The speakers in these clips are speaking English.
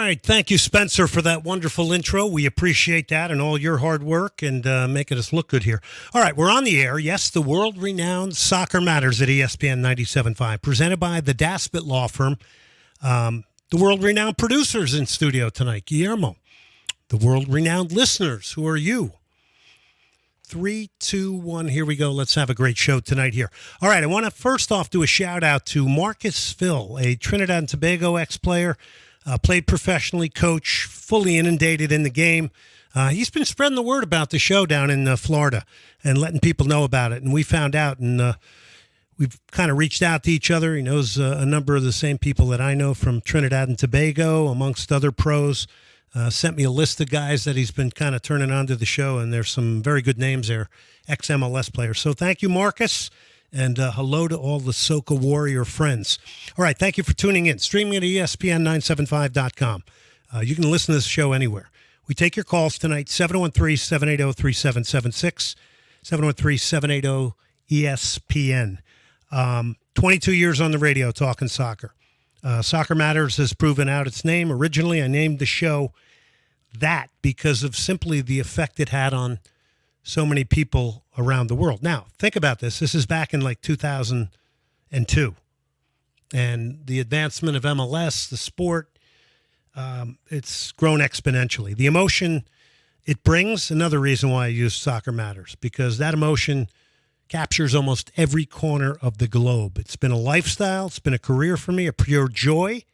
right. Thank you, Spencer, for that wonderful intro. We appreciate that and all your hard work and making us look good here. All right, we're on the air. Yes, the world-renowned Soccer Matters at ESPN 97.5, presented by the Daspit Law Firm. The world-renowned producers in studio tonight, Guillermo. The world-renowned listeners, who are you? 3, 2, 1, here we go. Let's have a great show tonight here. All right, I want to first off do a shout-out to Marcus Phil, a Trinidad and Tobago ex-player, played professionally, coach, fully inundated in the game. He's been spreading the word about the show down in Florida and letting people know about it, and we found out, and we've kind of reached out to each other. He knows a number of the same people that I know from Trinidad and Tobago, amongst other pros. Sent me a list of guys that he's been kind of turning on to the show, and there's some very good names there, ex-MLS players. So thank you, Marcus, and hello to all the Soca Warrior friends. All right, thank you for tuning in. Streaming at ESPN975.com. You can listen to this show anywhere. We take your calls tonight, 713-780-3776, 713-780-ESPN. 22 years on the radio talking soccer. Soccer Matters has proven out its name. Originally, I named the show that because of simply the effect it had on so many people around the world. Now, think about this. This is back in like 2002. And the advancement of MLS, the sport, it's grown exponentially. The emotion it brings, another reason why I use Soccer Matters, because that emotion captures almost every corner of the globe. It's been a lifestyle. It's been a career for me, a pure joy.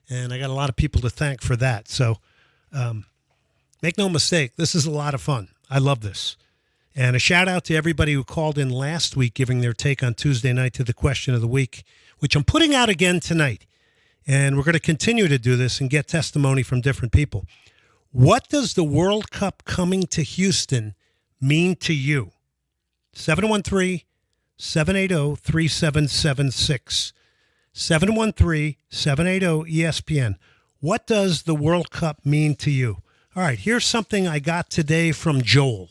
And I got a lot of people to thank for that. So make no mistake, this is a lot of fun. I love this. And a shout out to everybody who called in last week giving their take on Tuesday night to the question of the week, which I'm putting out again tonight. And we're going to continue to do this and get testimony from different people. What does the World Cup coming to Houston mean to you? 713-780-3776. 713-780-ESPN. What does the World Cup mean to you? All right, here's something I got today from Joel.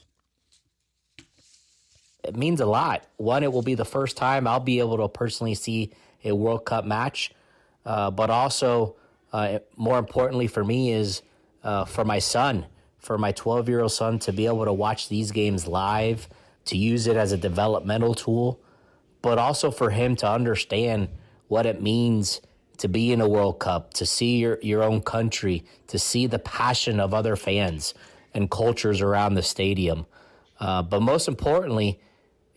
It means a lot. One, it will be the first time I'll be able to personally see a World Cup match. But also, more importantly for me is for my son, for my 12-year-old son to be able to watch these games live, to use it as a developmental tool, but also for him to understand what it means to be in a World Cup, to see your own country, to see the passion of other fans and cultures around the stadium. But most importantly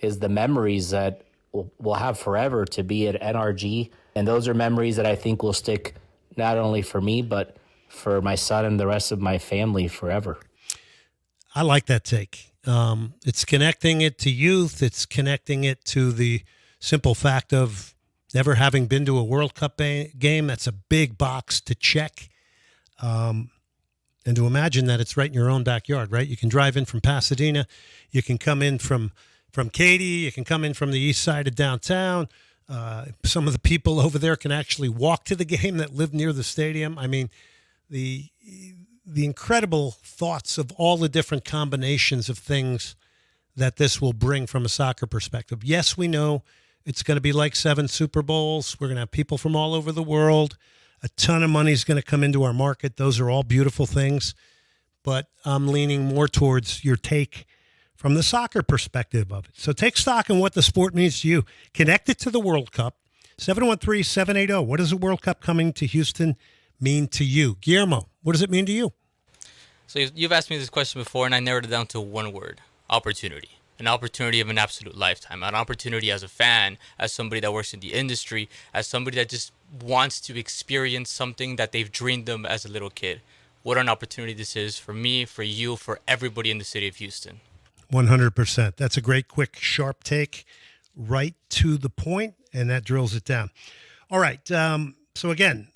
is the memories that we'll have forever to be at NRG. And those are memories that I think will stick not only for me, but for my son and the rest of my family forever. I like that take. It's connecting it to youth. It's connecting it to the simple fact of never having been to a World Cup game. That's a big box to check. And to imagine that it's right in your own backyard, right? You can drive in from Pasadena. You can come in from Katy. You can come in from the east side of downtown. Some of the people over there can actually walk to the game that live near the stadium. I mean, the incredible thoughts of all the different combinations of things that this will bring from a soccer perspective. Yes, we know it's going to be like 7 Super Bowls. We're going to have people from all over the world. A ton of money is going to come into our market. Those are all beautiful things. But I'm leaning more towards your take from the soccer perspective of it. So take stock in what the sport means to you. Connect it to the World Cup. 713-780. What does the World Cup coming to Houston mean to you? Guillermo, what does it mean to you? So you've asked me this question before, and I narrowed it down to one word: opportunity. An opportunity of an absolute lifetime. An opportunity as a fan, as somebody that works in the industry, as somebody that just wants to experience something that they've dreamed of as a little kid. What an opportunity this is for me, for you, for everybody in the city of Houston. 100%. That's a great, quick, sharp take, right to the point, and that drills it down. All right. So again,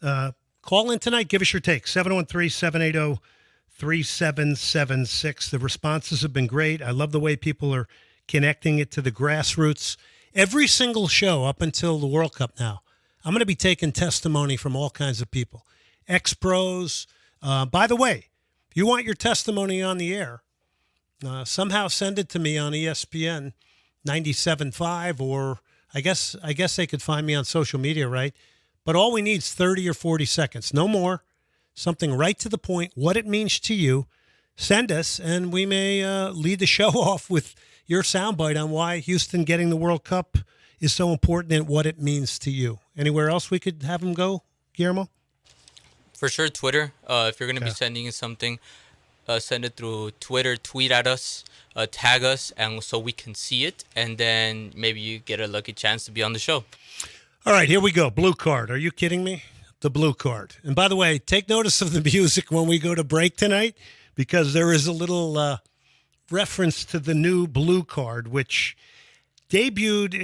call in tonight. Give us your take. 713-780-3776. The responses have been great. I love the way people are connecting it to the grassroots. Every single show up until the World Cup now, I'm going to be taking testimony from all kinds of people. Ex-pros. By the way, if you want your testimony on the air, somehow send it to me on ESPN 97.5, or I guess they could find me on social media, right? But all we need is 30 or 40 seconds, no more. something right to the point, what it means to you. Send us, and we may lead the show off with your soundbite on why Houston getting the World Cup is so important and what it means to you. Anywhere else we could have them go, Guillermo? For sure, Twitter. If you're going to be sending us something, send it through Twitter, tweet at us, tag us, and so we can see it, and then maybe you get a lucky chance to be on the show. All right, here we go. Blue card. Are you kidding me? The blue card. And by the way, take notice of the music when we go to break tonight, because there is a little reference to the new blue card, which debuted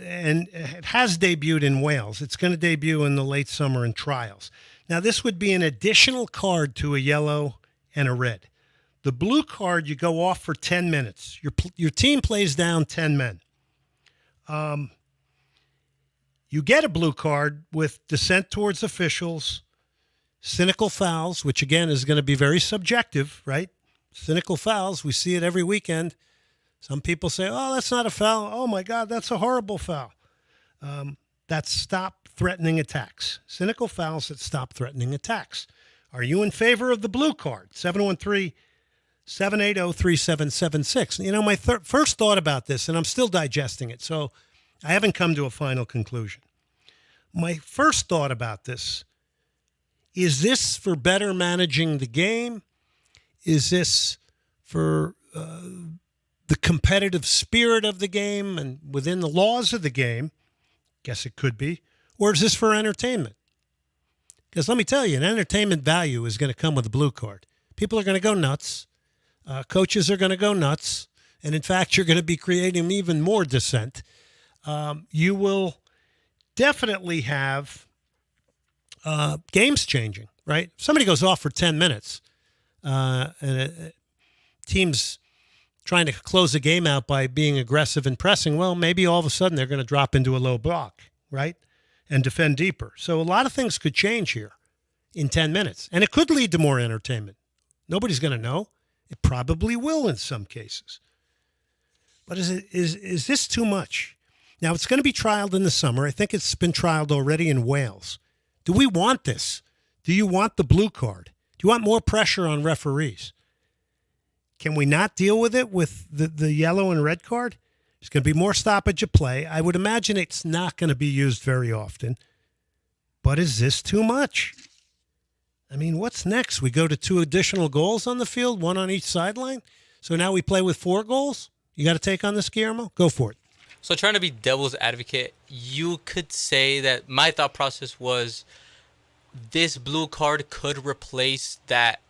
and it has debuted in Wales. It's going to debut in the late summer in trials. Now, this would be an additional card to a yellow and a red. The blue card, you go off for 10 minutes. Your team plays down 10 men. You get a blue card with dissent towards officials, cynical fouls, which again is going to be very subjective, right? Cynical fouls, we see it every weekend. Some people say, oh, that's not a foul. Oh, my God, that's a horrible foul. That's stop threatening attacks. Cynical fouls that stop threatening attacks. Are you in favor of the blue card? 713-780-3776. You know, my first thought about this, and I'm still digesting it, so I haven't come to a final conclusion. My first thought about this, is this for better managing the game? Is this for the competitive spirit of the game and within the laws of the game? Guess it could be. Or is this for entertainment? Because let me tell you, an entertainment value is going to come with a blue card. People are going to go nuts. Coaches are going to go nuts. And in fact, you're going to be creating even more dissent. You will definitely have games changing, right? If somebody goes off for 10 minutes and a team's trying to close the game out by being aggressive and pressing, well, maybe all of a sudden they're going to drop into a low block, right, and defend deeper. So a lot of things could change here in 10 minutes, and it could lead to more entertainment. Nobody's going to know. It probably will in some cases. But is this too much? Now, it's going to be trialed in the summer. I think it's been trialed already in Wales. Do we want this? Do you want the blue card? Do you want more pressure on referees? Can we not deal with it with the yellow and red card? There's going to be more stoppage of play. I would imagine it's not going to be used very often. But is this too much? I mean, what's next? We go to 2 additional goals on the field, 1 on each sideline? So now we play with 4 goals? You got to take on this, Guillermo? Go for it. So trying to be devil's advocate, you could say that my thought process was this blue card could replace that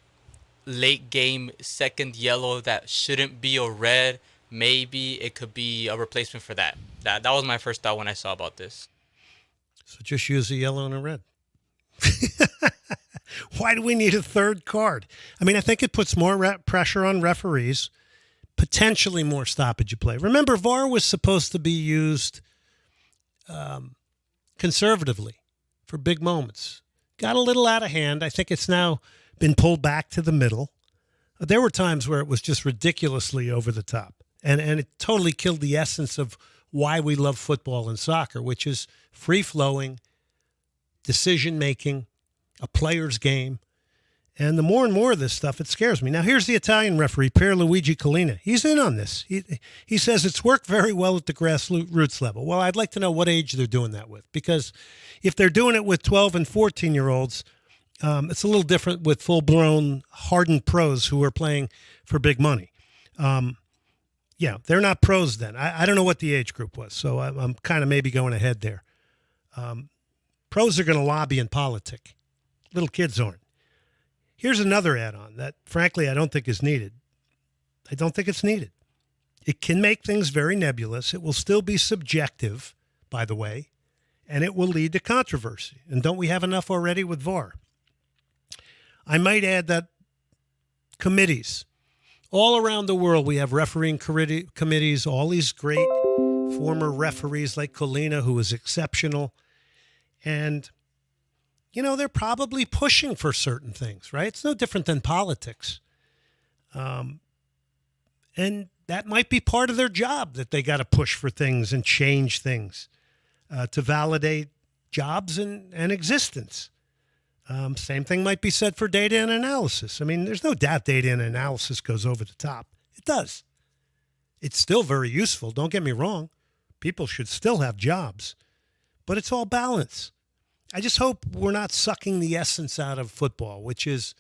late game second yellow that shouldn't be a red. Maybe it could be a replacement for that. That was my first thought when I saw about this. So just use a yellow and a red. Why do we need a third card? I mean, I think it puts more pressure on referees, potentially more stoppage of play. Remember, VAR was supposed to be used conservatively for big moments. Got a little out of hand. I think it's now been pulled back to the middle. There were times where it was just ridiculously over the top. And it totally killed the essence of why we love football and soccer, which is free-flowing, decision-making, a player's game. And the more and more of this stuff, it scares me. Now, here's the Italian referee, Pierluigi Collina. He's in on this. He says it's worked very well at the grassroots level. Well, I'd like to know what age they're doing that with, because if they're doing it with 12 and 14-year-olds, it's a little different with full-blown, hardened pros who are playing for big money. Yeah, they're not pros then. I don't know what the age group was, so I'm kind of maybe going ahead there. Pros are going to lobby and politic. Little kids aren't. Here's another add-on that, frankly, I don't think is needed. I don't think it's needed. It can make things very nebulous. It will still be subjective, by the way, and it will lead to controversy. And don't we have enough already with VAR? I might add that committees. All around the world, we have refereeing committees, all these great former referees like Collina, who was exceptional. And, you know, they're probably pushing for certain things, right? It's no different than politics. And that might be part of their job, that they got to push for things and change things to validate jobs and existence. Same thing might be said for data and analysis. I mean, there's no doubt data and analysis goes over the top. It does. It's still very useful. Don't get me wrong. People should still have jobs, but it's all balance. I just hope we're not sucking the essence out of football, which is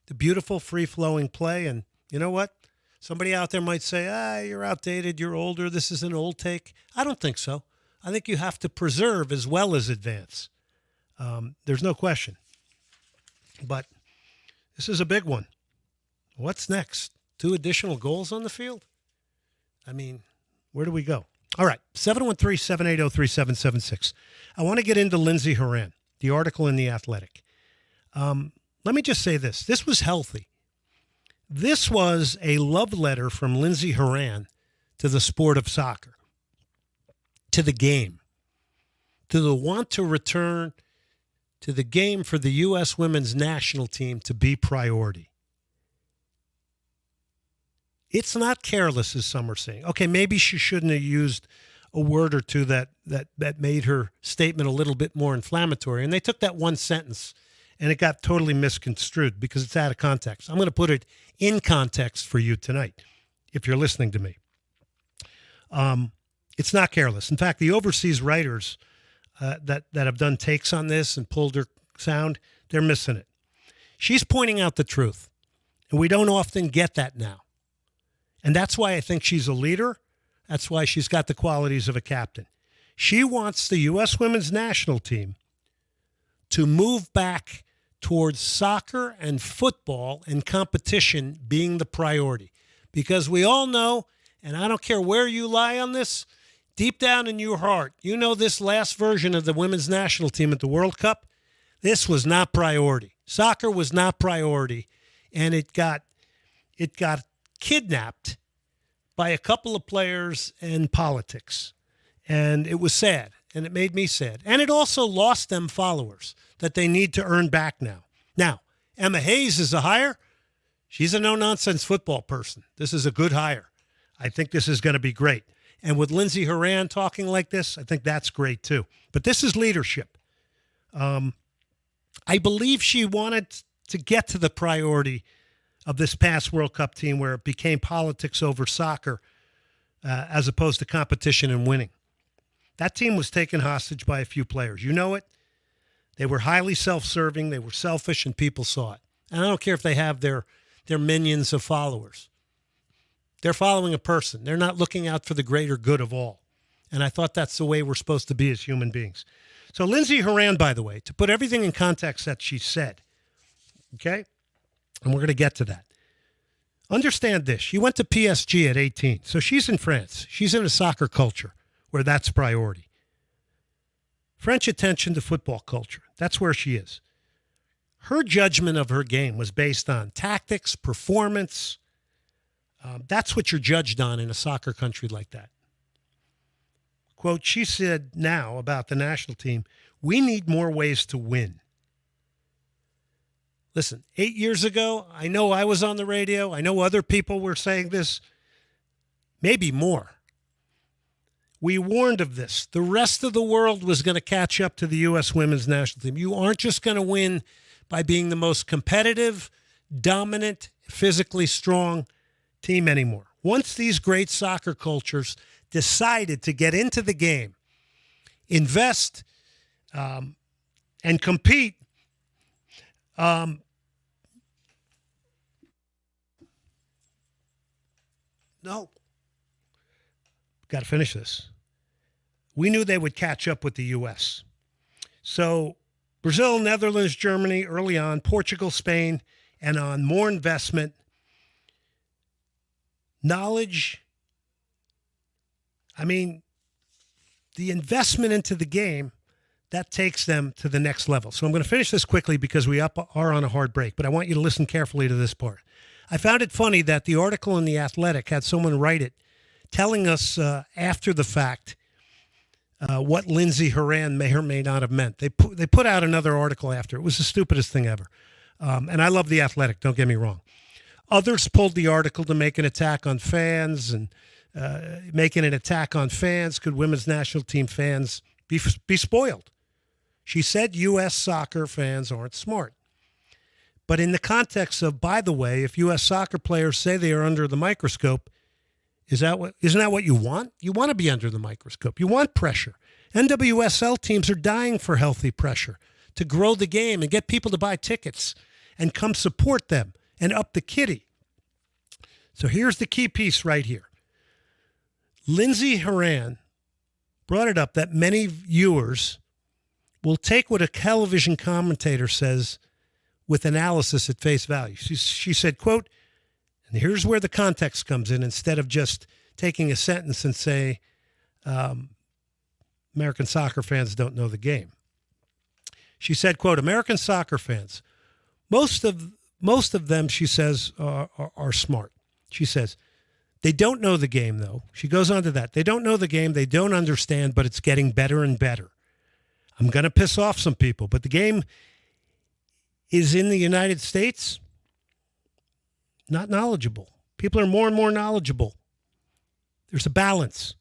the beautiful free-flowing play. And you know what? Somebody out there might say, you're outdated, you're older, this is an old take. I don't think so. I think you have to preserve as well as advance. There's no question. But this is a big one. What's next? 2 additional goals on the field? I mean, where do we go? All right, 713-780-3776. I want to get into Lindsey Horan, the article in The Athletic. Let me just say this. This was healthy. This was a love letter from Lindsey Horan to the sport of soccer, to the game, to the want to return to the game for the U.S. women's national team to be priority. It's not careless, as some are saying. Okay, maybe she shouldn't have used a word or two that made her statement a little bit more inflammatory. And they took that one sentence and it got totally misconstrued because it's out of context. I'm going to put it in context for you tonight, if you're listening to me. It's not careless. In fact, the overseas writers that have done takes on this and pulled her sound, they're missing it. She's pointing out the truth, and we don't often get that now. And that's why I think she's a leader. That's why she's got the qualities of a captain. She wants the U.S. women's national team to move back towards soccer and football and competition being the priority. Because we all know, and I don't care where you lie on this, deep down in your heart, you know this last version of the women's national team at the World Cup, this was not priority. Soccer was not priority, and it got kidnapped by a couple of players and politics. And it was sad, and it made me sad. And it also lost them followers that they need to earn back now. Now, Emma Hayes is a hire. She's a no-nonsense football person. This is a good hire. I think this is going to be great. And with Lindsey Horan talking like this, I think that's great too. But this is leadership. I believe she wanted to get to the priority of this past World Cup team where it became politics over soccer as opposed to competition and winning. That team was taken hostage by a few players. You know it. They were highly self-serving. They were selfish, and people saw it. And I don't care if they have their minions of followers. They're following a person. They're not looking out for the greater good of all. And I thought that's the way we're supposed to be as human beings. So Lindsey Horan, by the way, to put everything in context that she said, okay? And we're going to get to that. Understand this. She went to PSG at 18. So she's in France. She's in a soccer culture where that's priority. French attention to football culture. That's where she is. Her judgment of her game was based on tactics, performance. That's what you're judged on in a soccer country like that. Quote, she said now about the national team, we need more ways to win. Listen, 8 years ago, I know I was on the radio. I know other people were saying this. Maybe more. We warned of this. The rest of the world was going to catch up to the U.S. women's national team. You aren't just going to win by being the most competitive, dominant, physically strong team anymore. Once these great soccer cultures decided to get into the game, invest, and compete, no. Got to finish this. We knew they would catch up with the U.S. So Brazil, Netherlands, Germany early on, Portugal, Spain, and on more investment, knowledge. I mean, the investment into the game, that takes them to the next level. So I'm going to finish this quickly because we are on a hard break, but I want you to listen carefully to this part. I found it funny that the article in The Athletic had someone write it telling us after the fact what Lindsey Horan may or may not have meant. They put out another article after. It was the stupidest thing ever. And I love The Athletic, don't get me wrong. Others pulled the article to make an attack on fans and making an attack on fans. Could women's national team fans be spoiled? She said U.S. soccer fans aren't smart. But in the context of, by the way, if U.S. soccer players say they are under the microscope, isn't that what you want? You want to be under the microscope. You want pressure. NWSL teams are dying for healthy pressure to grow the game and get people to buy tickets and come support them and up the kitty. So here's the key piece right here. Lindsey Horan brought it up that many viewers will take what a television commentator says with analysis at face value. She said, quote, and here's where the context comes in, instead of just taking a sentence and say, American soccer fans don't know the game. She said, quote, American soccer fans, most of them, she says, are smart. She says, they don't know the game, though. She goes on to that. They don't know the game. They don't understand, but it's getting better and better. I'm going to piss off some people, but the game is in the United States not knowledgeable. People are more and more knowledgeable. There's a balance.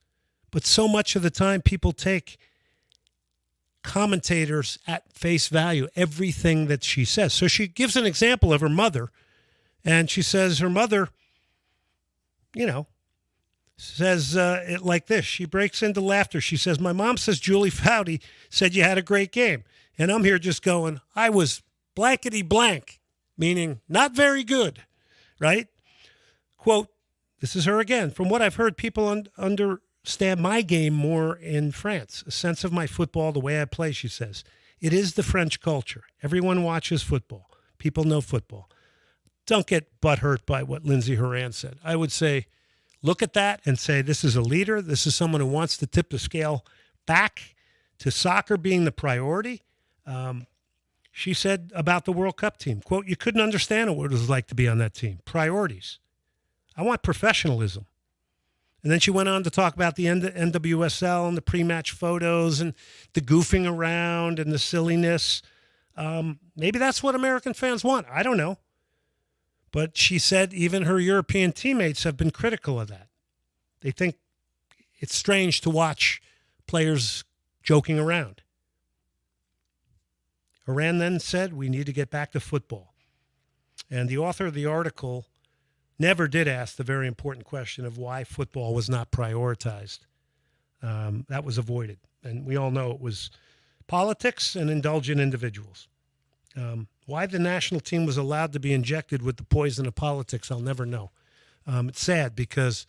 But so much of the time, people take commentators at face value, everything that she says. So she gives an example of her mother, and she says her mother, says it like this. She breaks into laughter. She says, my mom says Julie Foudy said you had a great game. And I'm here just going, I was blankety blank, meaning not very good, right? Quote, this is her again. From what I've heard, people understand my game more in France. A sense of my football, the way I play, she says. It is the French culture. Everyone watches football. People know football. Don't get butthurt by what Lindsey Horan said. I would say, look at that and say, this is a leader. This is someone who wants to tip the scale back to soccer being the priority. She said about the World Cup team, quote, you couldn't understand what it was like to be on that team. Priorities. I want professionalism. And then she went on to talk about the NWSL and the pre-match photos and the goofing around and the silliness. Maybe that's what American fans want. I don't know. But she said even her European teammates have been critical of that. They think it's strange to watch players joking around. Horan then said, we need to get back to football. And the author of the article never did ask the very important question of why football was not prioritized. That was avoided. And we all know it was politics and indulgent individuals. Why the national team was allowed to be injected with the poison of politics, I'll never know. It's sad because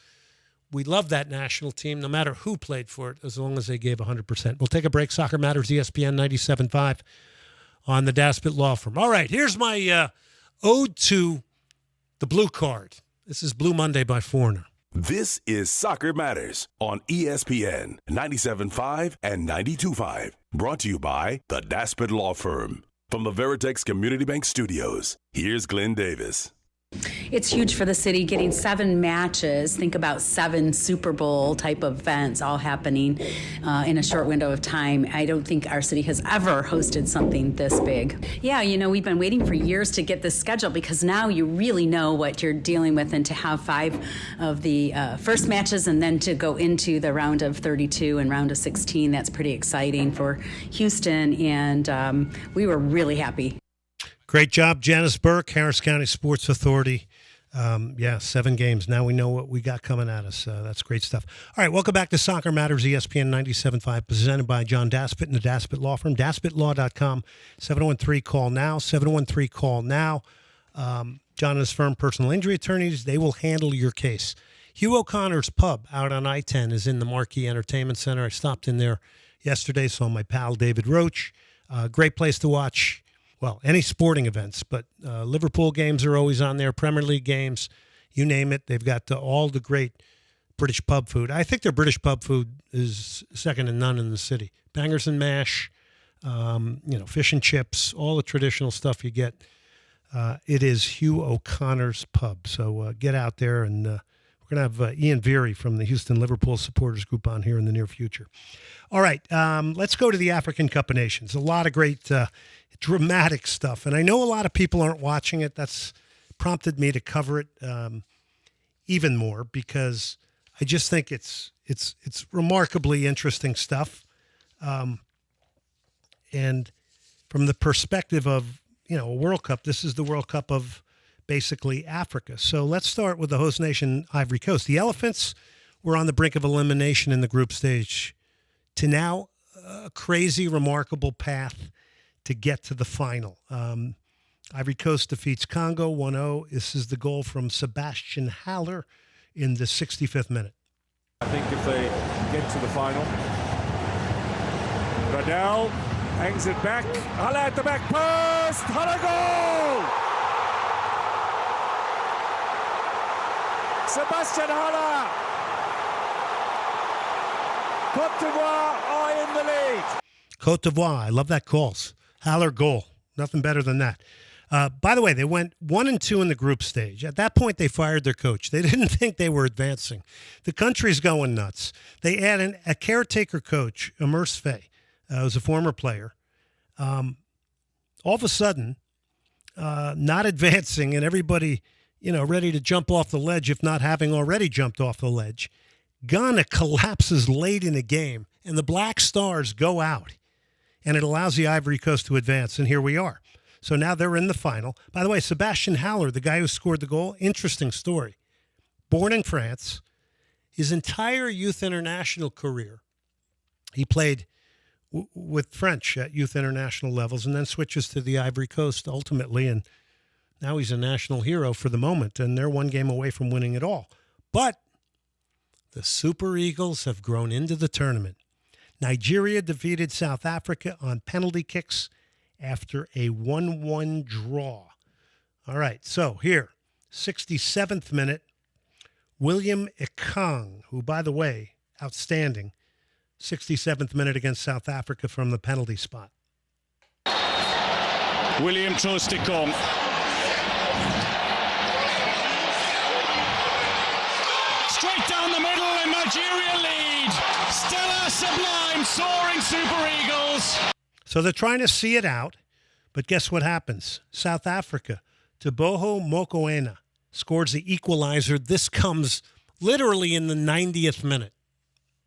we love that national team no matter who played for it, as long as they gave 100%. We'll take a break. Soccer Matters, ESPN 97.5 on the Daspit Law Firm. All right, here's my ode to the blue card. This is Blue Monday by Foreigner. This is Soccer Matters on ESPN 97.5 and 92.5. Brought to you by the Daspit Law Firm. From the Veritex Community Bank Studios, here's Glenn Davis. It's huge for the city, getting 7 matches. Think about 7 Super Bowl type events all happening in a short window of time. I don't think our city has ever hosted something this big. Yeah, we've been waiting for years to get this schedule because now you really know what you're dealing with, and to have 5 of the first matches and then to go into the round of 32 and round of 16, that's pretty exciting for Houston, and we were really happy. Great job, Janice Burke, Harris County Sports Authority. 7 games. Now we know what we got coming at us. That's great stuff. All right, welcome back to Soccer Matters, ESPN 97.5, presented by John Daspit and the Daspit Law Firm, daspitlaw.com, 713-CALL-NOW, 713-CALL-NOW. John and his firm, personal injury attorneys, they will handle your case. Hugh O'Connor's Pub out on I-10 is in the Marquee Entertainment Center. I stopped in there yesterday, saw my pal David Roach. Great place to watch. Well, any sporting events, but Liverpool games are always on there, Premier League games, you name it. They've got all the great British pub food. I think their British pub food is second to none in the city. Bangers and mash, fish and chips, all the traditional stuff you get. It is Hugh O'Connor's Pub. So get out there, and we're going to have Ian Veery from the Houston Liverpool Supporters Group on here in the near future. All right, let's go to the African Cup of Nations. A lot of great dramatic stuff, and I know a lot of people aren't watching it. That's prompted me to cover it even more because I just think it's remarkably interesting stuff. And from the perspective of, a World Cup, this is the World Cup of basically Africa. So let's start with the host nation, Ivory Coast. The Elephants were on the brink of elimination in the group stage to now a crazy, remarkable path to get to the final. Ivory Coast defeats Congo 1-0. This is the goal from Sebastian Haller in the 65th minute. I think if they get to the final, Radel hangs it back. Haller at the back post. Haller goal! Sebastian Haller. Côte d'Ivoire are in the lead. Côte d'Ivoire, I love that calls. Haller goal. Nothing better than that. By the way, they went 1-2 in the group stage. At that point, they fired their coach. They didn't think they were advancing. The country's going nuts. They added a caretaker coach, Immerse Faye, who's a former player. All of a sudden, not advancing, and everybody, ready to jump off the ledge, if not having already jumped off the ledge. Ghana collapses late in the game, and the Black Stars go out, and it allows the Ivory Coast to advance, and here we are. So now they're in the final. By the way, Sebastian Haller, the guy who scored the goal, interesting story. Born in France, his entire youth international career, he played with French at youth international levels and then switches to the Ivory Coast ultimately, and now he's a national hero for the moment, and they're one game away from winning it all. But the Super Eagles have grown into the tournament. Nigeria defeated South Africa on penalty kicks after a 1-1 draw. All right, so here, 67th minute, William Ekong, who, by the way, outstanding, 67th minute against South Africa from the penalty spot. William Ekong. Straight down the middle and Nigeria lead. Stella Sublime, soaring Super Eagles. So they're trying to see it out, but guess what happens? South Africa, Teboho Mokoena, scores the equalizer. This comes literally in the 90th minute.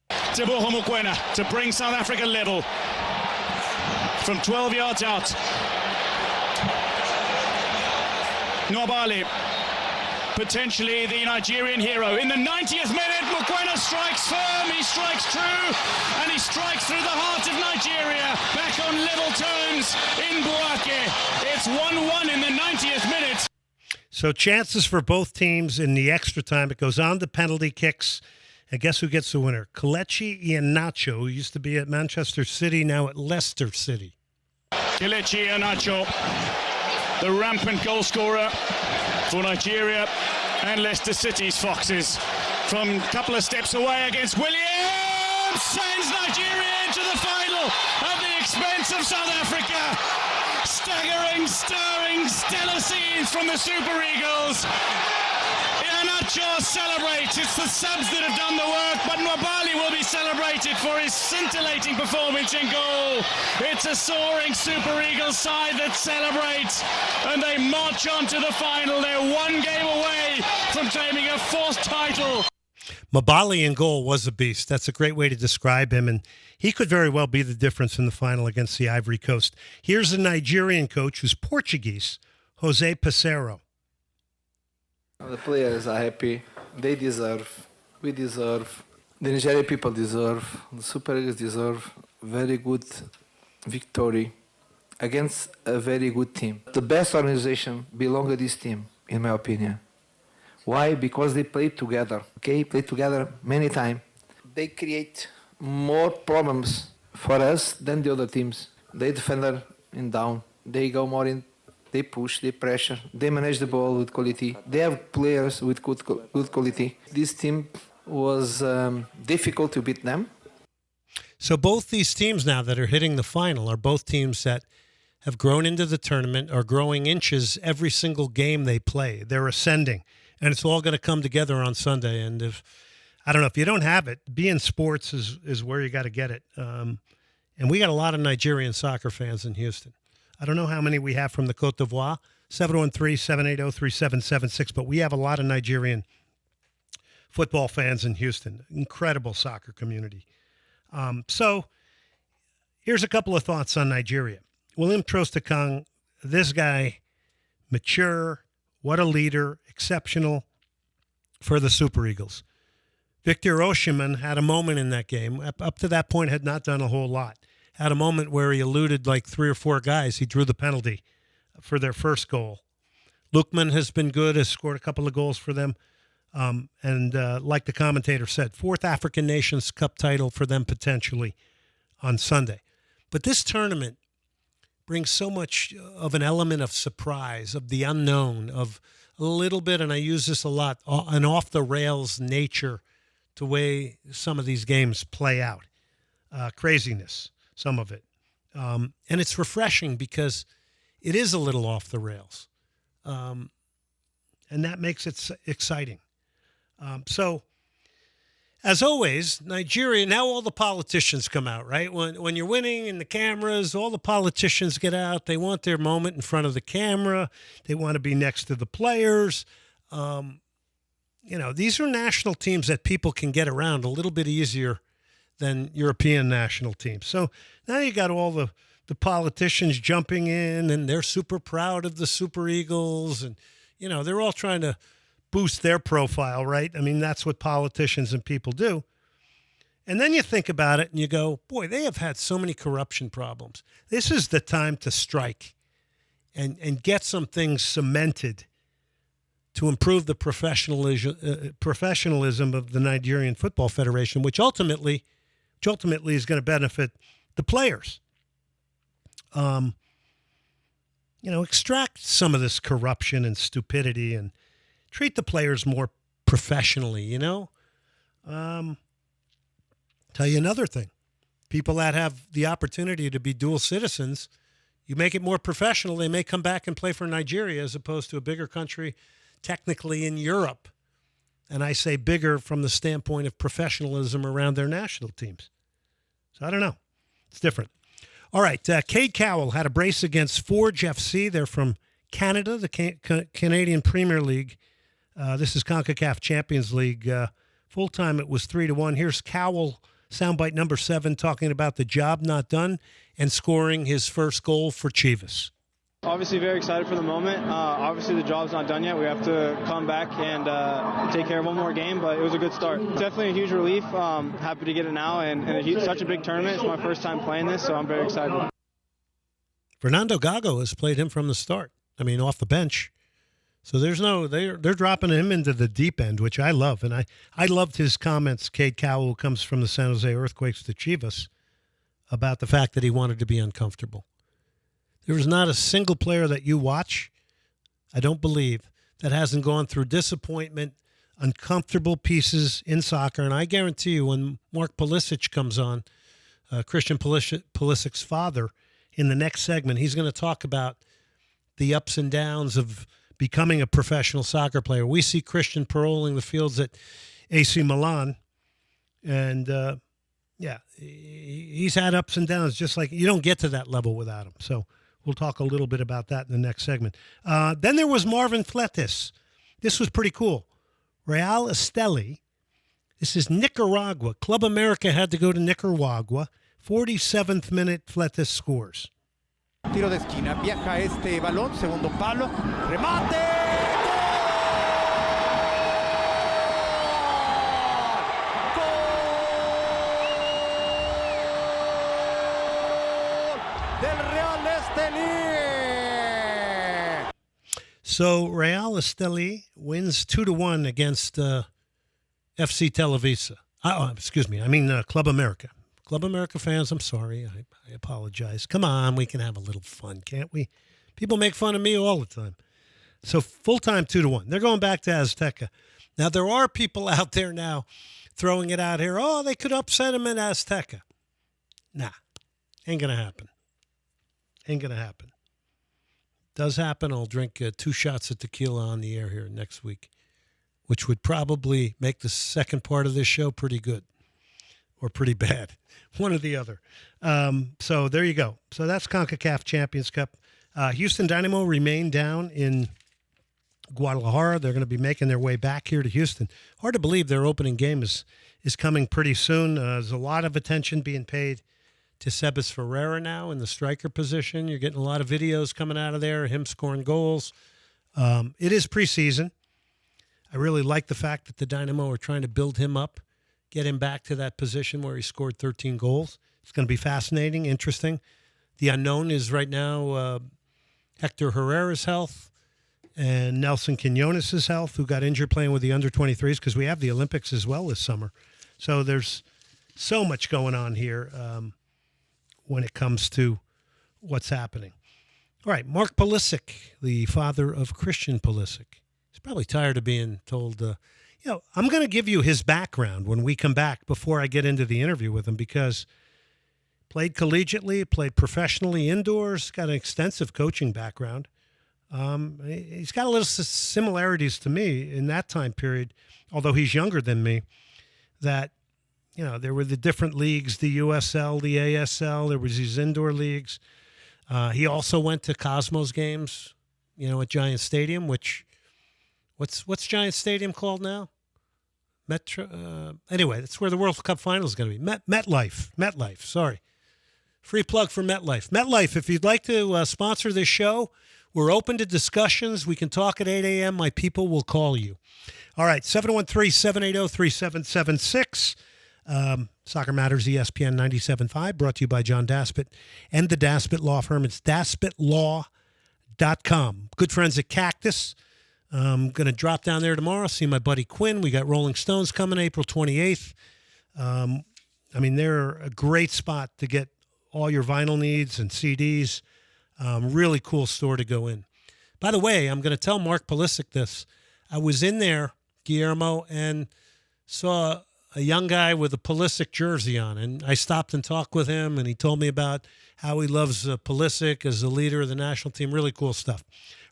Teboho Mokoena to bring South Africa level from 12 yards out. Nwabali, potentially the Nigerian hero. In the 90th minute, Mokoena strikes firm, he strikes true, and he strikes through the heart of Nigeria. Back on level terms in Bouake. It's 1-1 in the 90th minute. So chances for both teams in the extra time. It goes on to penalty kicks. And guess who gets the winner? Kelechi Iheanacho, who used to be at Manchester City, now at Leicester City. Kelechi Iheanacho, the rampant goal scorer for Nigeria and Leicester City's Foxes. From a couple of steps away against Williams, sends Nigeria into the final at the expense of South Africa. Staggering, stirring, stellar scenes from the Super Eagles. Iheanacho celebrates. It's the subs that have done the work, but Nwabali will be celebrated for his scintillating performance in goal. It's a soaring Super Eagles side that celebrates, and they march on to the final. They're one game away from claiming a fourth title. Nwabali in goal was a beast. That's a great way to describe him, and he could very well be the difference in the final against the Ivory Coast. Here's a Nigerian coach who's Portuguese, Jose Pissarro. The players are happy. They deserve. We deserve. The Nigerian people deserve. The Super Eagles deserve very good victory against a very good team. The best organization belongs to this team, in my opinion. Why? Because they played together. Okay, played together many times. They create more problems for us than the other teams. They defend in down. They go more in. They push, they pressure, they manage the ball with quality. They have players with good quality. This team was difficult to beat them. So both these teams now that are hitting the final are both teams that have grown into the tournament, are growing inches every single game they play. They're ascending, and it's all going to come together on Sunday. And if you don't have it, be in sports is where you got to get it. And we got a lot of Nigerian soccer fans in Houston. I don't know how many we have from the Côte d'Ivoire, 713-780-3776, but we have a lot of Nigerian football fans in Houston. Incredible soccer community. So, Here's a couple of thoughts on Nigeria. William Trostekong, this guy, mature, what a leader, exceptional for the Super Eagles. Victor Osimhen had a moment in that game. Up to that point, had not done a whole lot. Had a moment where he eluded like 3 or 4 guys. He drew the penalty for their first goal. Lookman has been good, has scored a couple of goals for them. And like the commentator said, 4th African Nations Cup title for them potentially on Sunday. But this tournament brings so much of an element of surprise, of the unknown, of a little bit, and I use this a lot, an off-the-rails nature to the way some of these games play out. Craziness, some of it. And it's refreshing because it is a little off the rails. And that makes it exciting. So, as always, Nigeria, now all the politicians come out, right? When you're winning and the cameras, all the politicians get out. They want their moment in front of the camera. They want to be next to the players. These are national teams that people can get around a little bit easier than European national teams. So now you got all the politicians jumping in, and they're super proud of the Super Eagles. And, they're all trying to boost their profile, right? I mean, that's what politicians and people do. And then you think about it and you go, boy, they have had so many corruption problems. This is the time to strike and get some things cemented to improve the professionalism of the Nigerian Football Federation, which ultimately is going to benefit the players. Extract some of this corruption and stupidity and treat the players more professionally, Tell you another thing. People that have the opportunity to be dual citizens, you make it more professional, they may come back and play for Nigeria as opposed to a bigger country, technically in Europe. And I say bigger from the standpoint of professionalism around their national teams. So I don't know. It's different. All right. Cade Cowell had a brace against Forge FC. They're from Canada, the Canadian Premier League. This is CONCACAF Champions League. Full-time, it was 3-1. Here's Cowell, soundbite number 7, talking about the job not done and scoring his first goal for Chivas. Obviously very excited for the moment. Obviously the job's not done yet. We have to come back and take care of one more game, but it was a good start. Definitely a huge relief. Happy to get it now, and such a big tournament. It's my first time playing this, so I'm very excited. Fernando Gago has played him from the start. I mean, off the bench. So they're dropping him into the deep end, which I love. And I loved his comments, Cade Cowell, who comes from the San Jose Earthquakes to Chivas, about the fact that he wanted to be uncomfortable. There is not a single player that you watch, I don't believe, that hasn't gone through disappointment, uncomfortable pieces in soccer. And I guarantee you when Mark Pulisic comes on, Christian Pulisic's father, in the next segment, he's going to talk about the ups and downs of becoming a professional soccer player. We see Christian paroling the fields at AC Milan. And, he's had ups and downs, just like you don't get to that level without him. So we'll talk a little bit about that in the next segment. Then there was Marvin Fletes. This was pretty cool. Real Esteli. This is Nicaragua. Club America had to go to Nicaragua. 47th minute, Fletes scores. Tiro de esquina, viaja este balón, segundo palo, remate. So Real Esteli wins 2-1 against FC Televisa. Club America. Club America fans, I'm sorry. I apologize. Come on, we can have a little fun, can't we? People make fun of me all the time. So full-time 2-1. They're going back to Azteca. Now, there are people out there now throwing it out here. Oh, they could upset them in Azteca. Nah, ain't going to happen. Ain't going to happen. Does happen, I'll drink 2 shots of tequila on the air here next week, which would probably make the second part of this show pretty good or pretty bad. One or the other. So there you go. So that's CONCACAF Champions Cup. Houston Dynamo remain down in Guadalajara. They're going to be making their way back here to Houston. Hard to believe their opening game is coming pretty soon. There's a lot of attention being paid Tisebis Ferreira now in the striker position. You're getting a lot of videos coming out of there, him scoring goals. It is preseason. I really like the fact that the Dynamo are trying to build him up, get him back to that position where he scored 13 goals. It's going to be fascinating, interesting. The unknown is right now Hector Herrera's health and Nelson Quinones' health, who got injured playing with the under-23s, because we have the Olympics as well this summer. So there's so much going on here when it comes to what's happening. All right, Mark Pulisic, the father of Christian Pulisic. He's probably tired of being told, I'm going to give you his background when we come back before I get into the interview with him, because played collegiately, played professionally indoors, got an extensive coaching background. He's got a little similarities to me in that time period, although he's younger than me, that, there were the different leagues, the USL, the ASL, there was these indoor leagues. He also went to Cosmos games, at Giant Stadium, which, what's Giant Stadium called now? Anyway, that's where the World Cup final is going to be. MetLife, sorry. Free plug for MetLife. MetLife, if you'd like to sponsor this show, we're open to discussions. We can talk at 8 a.m. My people will call you. All right, 713-780-3776. Soccer Matters, ESPN 97.5, brought to you by John Daspit and the Daspit Law Firm. It's daspitlaw.com. Good friends at Cactus. I'm going to drop down there tomorrow, see my buddy Quinn. We got Rolling Stones coming April 28th. They're a great spot to get all your vinyl needs and CDs. Really cool store to go in. By the way, I'm going to tell Mark Pulisic this. I was in there, Guillermo, and saw a young guy with a Pulisic jersey on, and I stopped and talked with him, and he told me about how he loves Pulisic as the leader of the national team. Really cool stuff.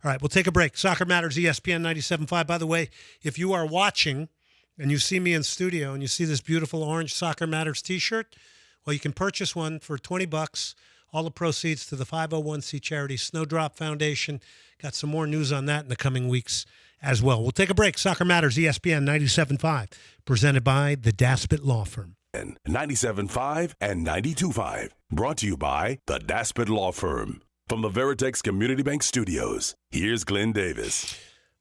All right, we'll take a break. Soccer Matters, ESPN 97.5. By the way, if you are watching and you see me in studio and you see this beautiful orange Soccer Matters T-shirt, well, you can purchase one for $20. All the proceeds to the 501c charity Snowdrop Foundation. Got some more news on that in the coming weeks as well. We'll take a break. Soccer Matters, ESPN 97.5, presented by the Daspit Law Firm. 97.5 and 92.5, brought to you by the Daspit Law Firm. From the Veritex Community Bank Studios, here's Glenn Davis.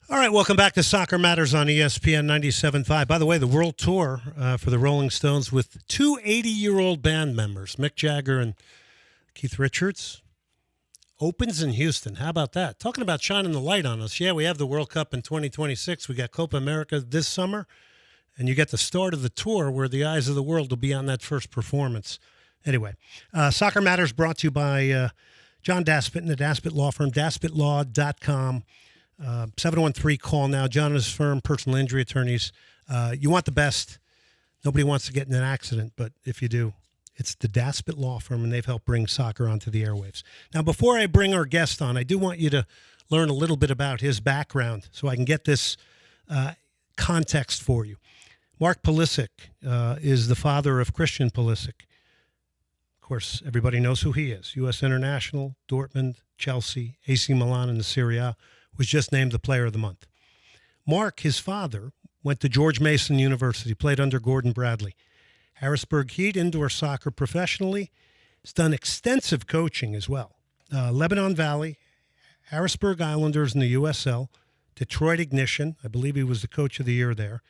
All right, welcome back to Soccer Matters on ESPN 97.5. By the way, the world tour for the Rolling Stones with two 80-year-old band members, Mick Jagger and Keith Richards, opens in Houston. How about that? Talking about shining the light on us. Yeah, we have the World Cup in 2026. We got Copa America this summer, and you get the start of the tour where the eyes of the world will be on that first performance. Anyway, Soccer Matters brought to you by John Daspit and the Daspit Law Firm, daspitlaw.com. 713-CALL now. John and his firm, personal injury attorneys. You want the best. Nobody wants to get in an accident, but if you do, it's the Daspit Law Firm, and they've helped bring soccer onto the airwaves. Now, before I bring our guest on, I do want you to learn a little bit about his background so I can get this context for you. Mark Pulisic is the father of Christian Pulisic. Of course, everybody knows who he is. U.S. International, Dortmund, Chelsea, AC Milan, and the Serie A, was just named the Player of the Month. Mark, his father, went to George Mason University, played under Gordon Bradley. Harrisburg Heat, indoor soccer professionally. He's done extensive coaching as well. Lebanon Valley, Harrisburg Islanders in the USL, Detroit Ignition, I believe he was the coach of the year there,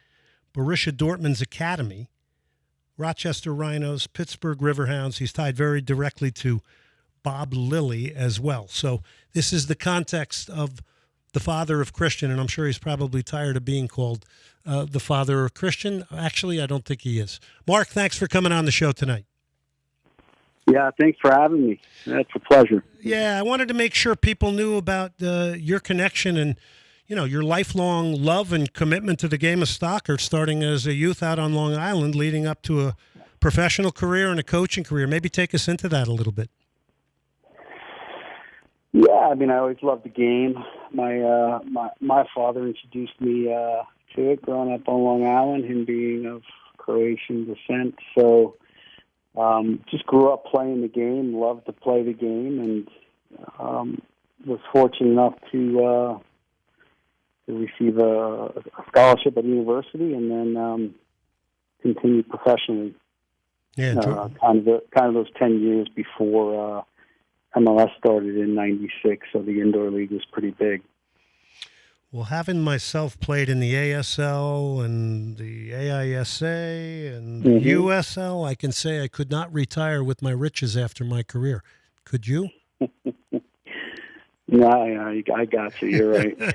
Borussia Dortmund's Academy, Rochester Rhinos, Pittsburgh Riverhounds. He's tied very directly to Bob Lilly as well. So this is the context of the father of Christian, and I'm sure he's probably tired of being called the father of Christian. Actually, I don't think he is. Mark, thanks for coming on the show tonight. Yeah, thanks for having me. That's a pleasure. Yeah, I wanted to make sure people knew about your connection and, your lifelong love and commitment to the game of soccer, starting as a youth out on Long Island, leading up to a professional career and a coaching career. Maybe take us into that a little bit. Yeah, I always loved the game. My father introduced me to it growing up on Long Island, him being of Croatian descent. So just grew up playing the game, loved to play the game, and was fortunate enough to receive a scholarship at university and then continue professionally. Yeah, kind of those 10 years before MLS started in '96. So the indoor league was pretty big. Well, having myself played in the ASL and the AISA and the USL, I can say I could not retire with my riches after my career. Could you? No, I got you. You're right.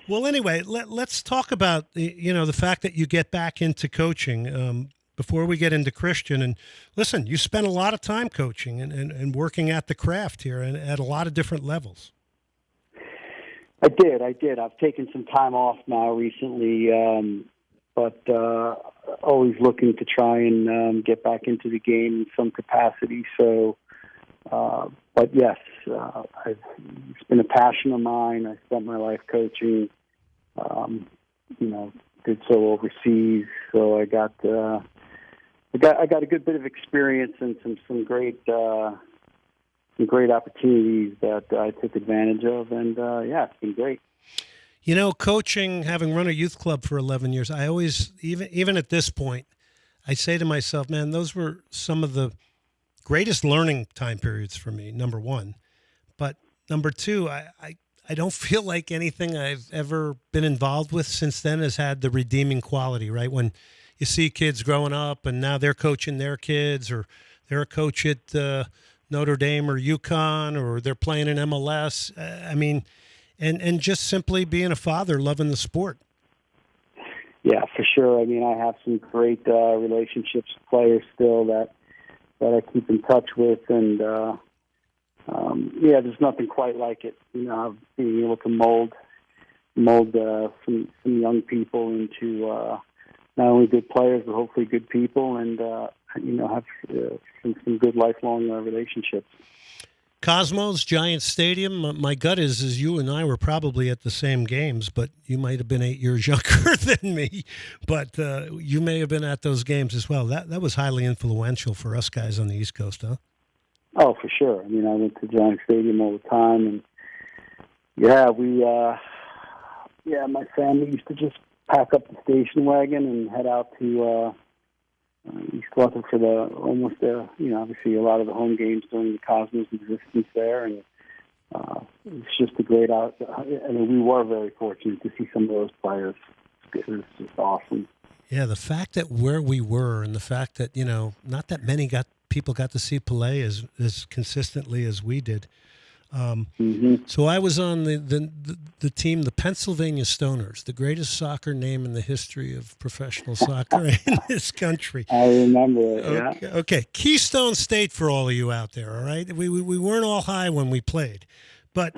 Well, anyway, let's talk about the fact that you get back into coaching before we get into Christian. And listen, you spent a lot of time coaching and working at the craft here and at a lot of different levels. I did. I've taken some time off now recently, but always looking to try and get back into the game in some capacity. So, but yes, it's been a passion of mine. I spent my life coaching. Did so overseas, so I got a good bit of experience and some great opportunities that I took advantage of, and it's been great. Coaching, having run a youth club for 11 years, I always, even at this point, I say to myself, man, those were some of the greatest learning time periods for me, number one. But number two, I don't feel like anything I've ever been involved with since then has had the redeeming quality, right? When you see kids growing up and now they're coaching their kids, or they're a coach at Notre Dame or UConn, or they're playing in MLS. And just simply being a father, loving the sport. Yeah, for sure. I have some great relationships with players still that I keep in touch with, and there's nothing quite like it. Being able to mold some young people into not only good players but hopefully good people, and have some good lifelong relationships. Cosmos, Giant Stadium. My gut is you and I were probably at the same games, but you might have been 8 years younger than me. But you may have been at those games as well. That was highly influential for us guys on the East Coast, huh? Oh, for sure. I went to Giant Stadium all the time, and my family used to just pack up the station wagon and head out to East Rutherford for obviously a lot of the home games during the Cosmos existence there, and it's just a great out. We were very fortunate to see some of those players. It was just awesome. Yeah, the fact that where we were, and the fact that not that many people got to see Pelé as consistently as we did. So I was on the team, the Pennsylvania Stoners, the greatest soccer name in the history of professional soccer in this country. I remember it, yeah. Okay. Keystone State for all of you out there, all right? We weren't all high when we played, but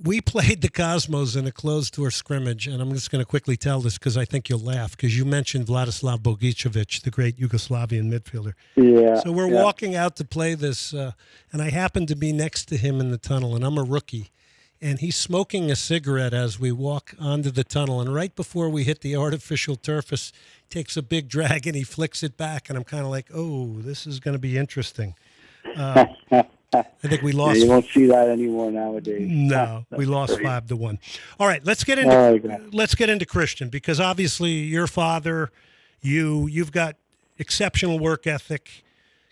we played the Cosmos in a closed-door scrimmage, and I'm just going to quickly tell this because I think you'll laugh, because you mentioned Vladislav Bogicevic, the great Yugoslavian midfielder. Yeah. So we're walking out to play this, and I happen to be next to him in the tunnel, and I'm a rookie, and he's smoking a cigarette as we walk onto the tunnel, and right before we hit the artificial turf, he takes a big drag, and he flicks it back, and I'm kind of like, oh, this is going to be interesting. I think we lost. You won't see that anymore nowadays. No, we lost 5-1. All right, let's get into Christian, because obviously your father, you've got exceptional work ethic,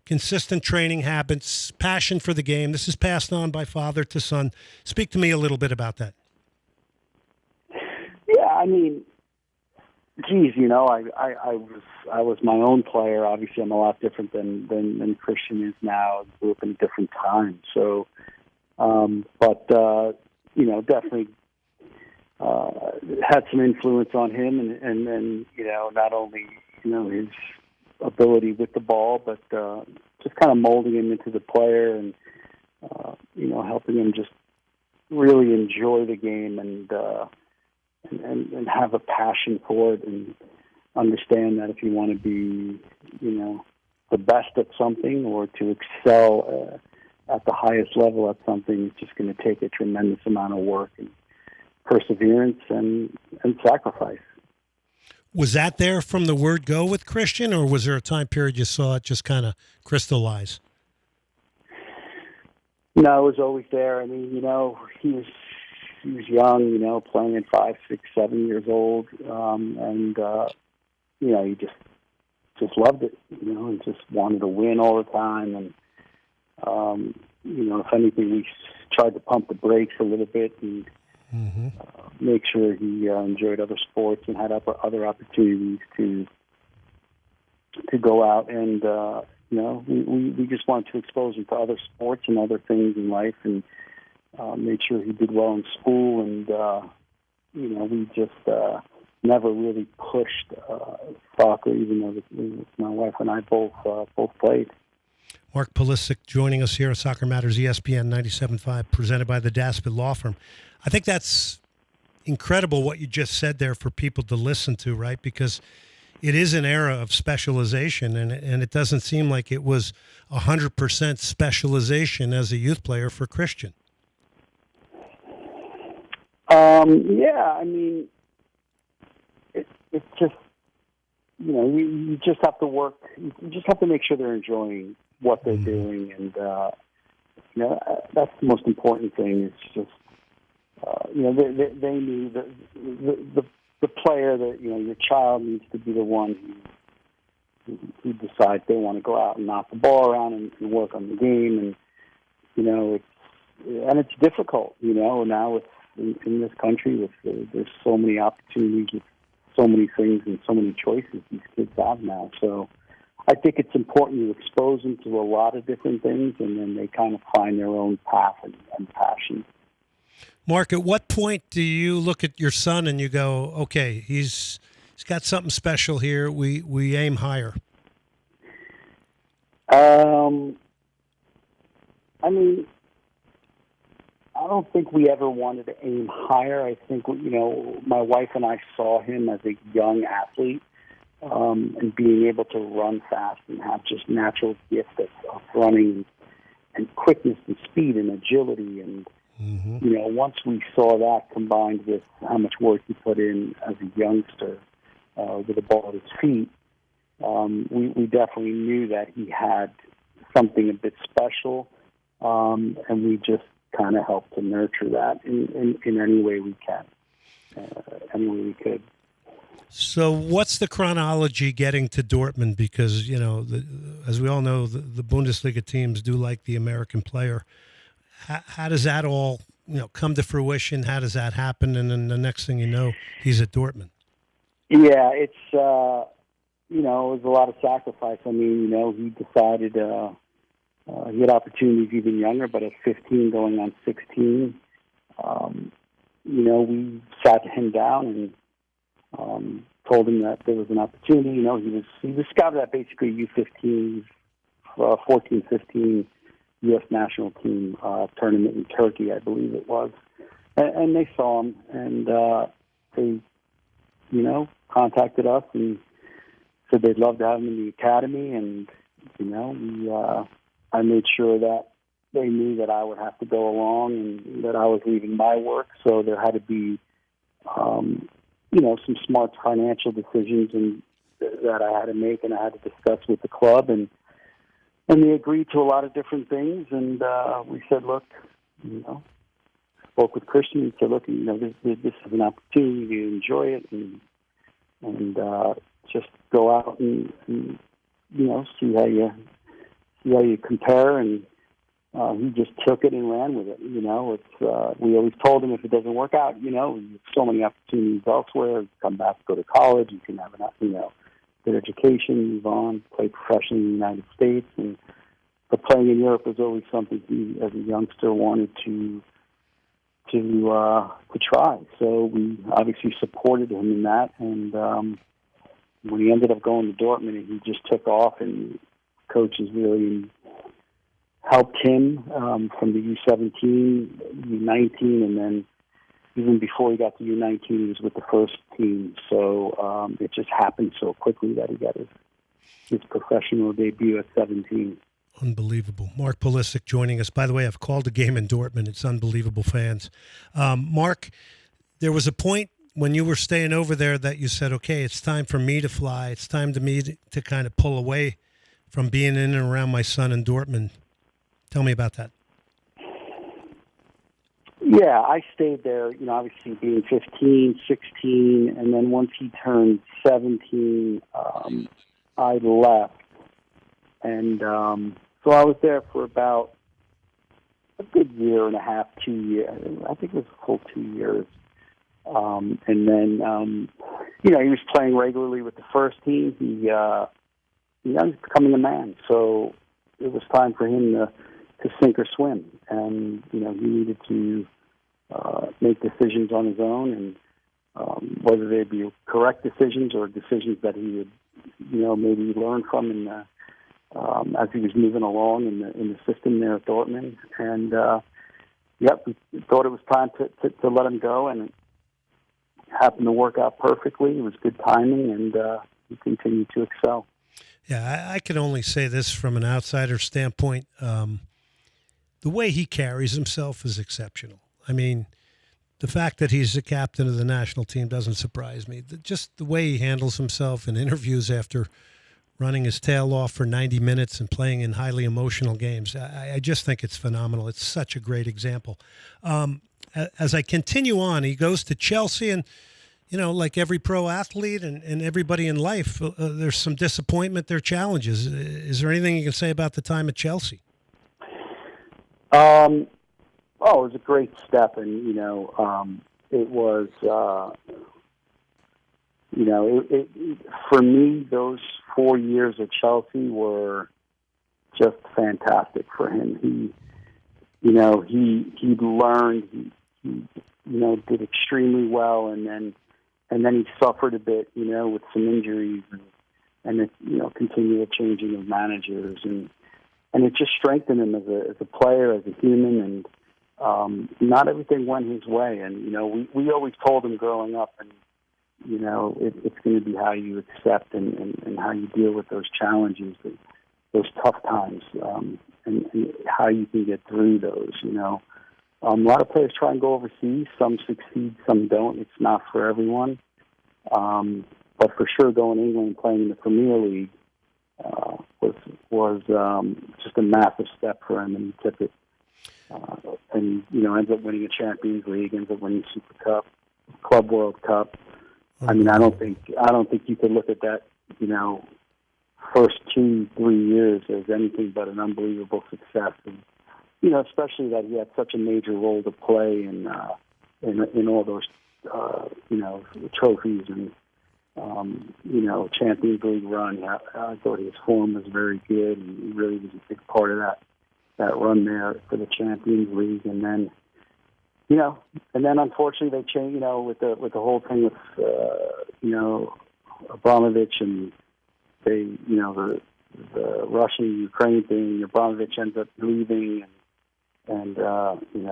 consistent training habits, passion for the game. This is passed on by father to son. Speak to me a little bit about that. Yeah, geez, I was my own player. Obviously, I'm a lot different than Christian is now. I grew up in a different time. So, definitely had some influence on him, and not only his ability with the ball, but just kind of molding him into the player, and helping him just really enjoy the game and have a passion for it, and understand that if you want to be, the best at something, or to excel at the highest level at something, it's just going to take a tremendous amount of work and perseverance and sacrifice. Was that there from the word go with Christian, or was there a time period you saw it just kind of crystallize? No, it was always there. He was young, playing at 5, 6, 7 years old, he just just loved it, and just wanted to win all the time. And if anything, we tried to pump the brakes a little bit and make sure he enjoyed other sports and had other opportunities to go out. And we just wanted to expose him to other sports and other things in life, and made sure he did well in school. And we just never really pushed soccer, even though my wife and I both played. Mark Pulisic joining us here at Soccer Matters, ESPN 97.5, presented by the Daspit Law Firm. I think that's incredible what you just said there for people to listen to, right? Because it is an era of specialization, and it doesn't seem like it was 100% specialization as a youth player for Christian. Yeah, I mean, it's just, you just have to work. You just have to make sure they're enjoying what they're doing, and that's the most important thing. It's just, they need the player that your child needs to be the one who decides they want to go out and knock the ball around and work on the game, and it's difficult. Now in this country, there's so many opportunities, with so many things and so many choices these kids have now. So I think it's important to expose them to a lot of different things, and then they kind of find their own path and passion. Mark, at what point do you look at your son and you go, okay, he's got something special here, we aim higher? I mean, I don't think we ever wanted to aim higher. I think, my wife and I saw him as a young athlete, and being able to run fast and have just natural gift of running and quickness and speed and agility. And, once we saw that combined with how much work he put in as a youngster with the ball at his feet, we definitely knew that he had something a bit special, and we just kind of helped to nurture that in any way we can, any way we could. So what's the chronology getting to Dortmund? Because, as we all know, the Bundesliga teams do like the American player. How does that all, come to fruition? How does that happen? And then the next thing you know, he's at Dortmund. Yeah, it's, it was a lot of sacrifice. I mean, he decided he had opportunities even younger, but at 15 going on 16, we sat him down and told him that there was an opportunity. He was scouted at basically U15, 14, 15 U.S. national team tournament in Turkey, I believe it was. And they saw him, and they, contacted us and said they'd love to have him in the academy. And, I made sure that they knew that I would have to go along and that I was leaving my work. So there had to be, some smart financial decisions and that I had to make, and I had to discuss with the club, and they agreed to a lot of different things. And we said, look, spoke with Christian and said, look, this is an opportunity to enjoy it and just go out and see how you compare. And he just took it and ran with it. It's we always told him if it doesn't work out, you have so many opportunities elsewhere. Come back, go to college. You can have good education, move on, play professionally in the United States. But playing in Europe was always something he, as a youngster, wanted to try. So we obviously supported him in that. And when he ended up going to Dortmund, he just took off, and coaches really helped him from the U17, U19, and then even before he got to U19, he was with the first team. So it just happened so quickly that he got his professional debut at 17. Unbelievable. Mark Pulisic joining us. By the way, I've called a game in Dortmund. It's unbelievable fans. Mark, there was a point when you were staying over there that you said, okay, it's time for me to fly. It's time to me to kind of pull away from being in and around my son in Dortmund. Tell me about that. Yeah, I stayed there, obviously being 15, 16, and then once he turned 17, I left, and so I was there for about a good year and a half, 2 years. I think it was a full 2 years. And then, he was playing regularly with the first team. He was becoming a man, so it was time for him to sink or swim. And, he needed to make decisions on his own, and whether they be correct decisions or decisions that he would, maybe learn from as he was moving along in the system there at Dortmund. And, we thought it was time to let him go, and it happened to work out perfectly. It was good timing, and he continued to excel. Yeah, I can only say this from an outsider standpoint. The way he carries himself is exceptional. I mean, the fact that he's the captain of the national team doesn't surprise me. Just the way he handles himself in interviews after running his tail off for 90 minutes and playing in highly emotional games, I just think it's phenomenal. It's such a great example. As I continue on, he goes to Chelsea, and like every pro athlete and everybody in life, there's some disappointment, there are challenges. Is there anything you can say about the time at Chelsea? It was a great step, and it was, for me, those 4 years at Chelsea were just fantastic for him. He learned, he did extremely well, and then he suffered a bit, with some injuries and continual changing of managers, and it just strengthened him as a player, as a human, and not everything went his way. And we always told him growing up, and it's going to be how you accept and how you deal with those challenges, those tough times, and how you can get through those. A lot of players try and go overseas. Some succeed, some don't. It's not for everyone. But for sure, going to England and playing in the Premier League was just a massive step for him, and he took it. And ends up winning a Champions League, ends up winning Super Cup, Club World Cup. I mean, I don't think you could look at that, first 2-3 years as anything but an unbelievable success. And, especially that he had such a major role to play in all those, trophies and, Champions League run. I thought his form was very good, and he really was a big part of that run there for the Champions League. And then, unfortunately they changed, with the whole thing with, Abramovich, and they, the Russian-Ukraine thing, Abramovich ends up leaving, and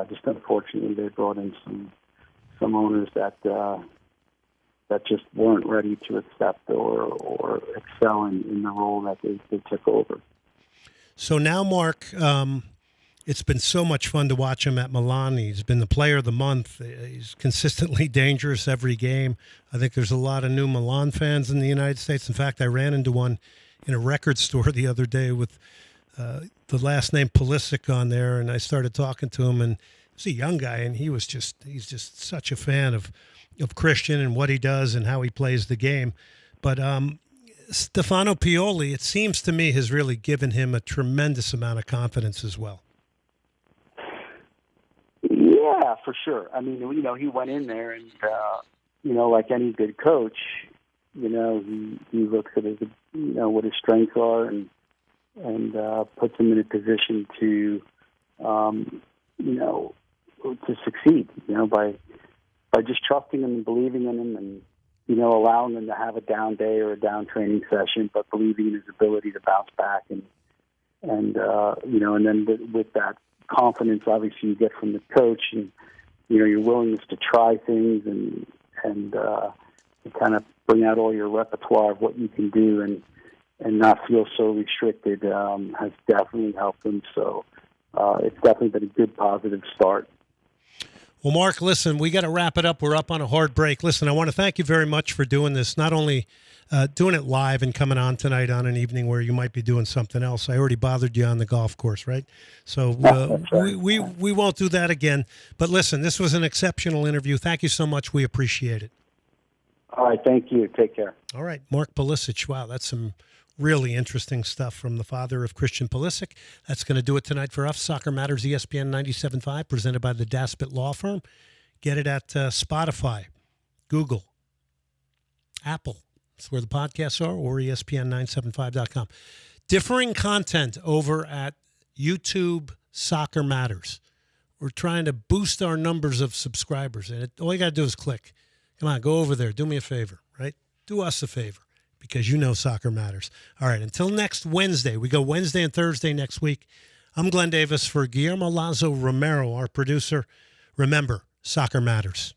just unfortunately they brought in some owners that just weren't ready to accept or excel in the role that they took over. So now, Mark, it's been so much fun to watch him at Milan. He's been the player of the month. He's consistently dangerous every game. I think there's a lot of new Milan fans in the United States. In fact, I ran into one in a record store the other day with the last name Pulisic on there, and I started talking to him, and he's a young guy, and he's just such a fan of Christian and what he does and how he plays the game. But Stefano Pioli, it seems to me, has really given him a tremendous amount of confidence as well. Yeah, for sure. I mean, he went in there and, like any good coach, he looks at his, what his strengths are and puts him in a position to, to succeed, by just trusting him and believing in him and, allowing him to have a down day or a down training session, but believing in his ability to bounce back and then with that confidence, obviously, you get from the coach and, your willingness to try things and to kind of bring out all your repertoire of what you can do and not feel so restricted has definitely helped him. So it's definitely been a good, positive start. Well, Mark, listen, we got to wrap it up. We're up on a hard break. Listen, I want to thank you very much for doing this, not only doing it live and coming on tonight on an evening where you might be doing something else. I already bothered you on the golf course, right? So right. we won't do that again. But listen, this was an exceptional interview. Thank you so much. We appreciate it. All right. Thank you. Take care. All right. Mark Pulisic. Wow, that's some Really interesting stuff from the father of Christian Pulisic. That's going to do it tonight for us. Soccer Matters, ESPN 97.5, presented by the Daspit Law Firm. Get it at Spotify, Google, Apple. That's where the podcasts are, or ESPN975.com. Differing content over at YouTube Soccer Matters. We're trying to boost our numbers of subscribers, and all you got to do is click. Come on, go over there. Do me a favor, right? Do us a favor, because you know soccer matters. All right, until next Wednesday. We go Wednesday and Thursday next week. I'm Glenn Davis for Guillermo Lazo Romero, our producer. Remember, soccer matters.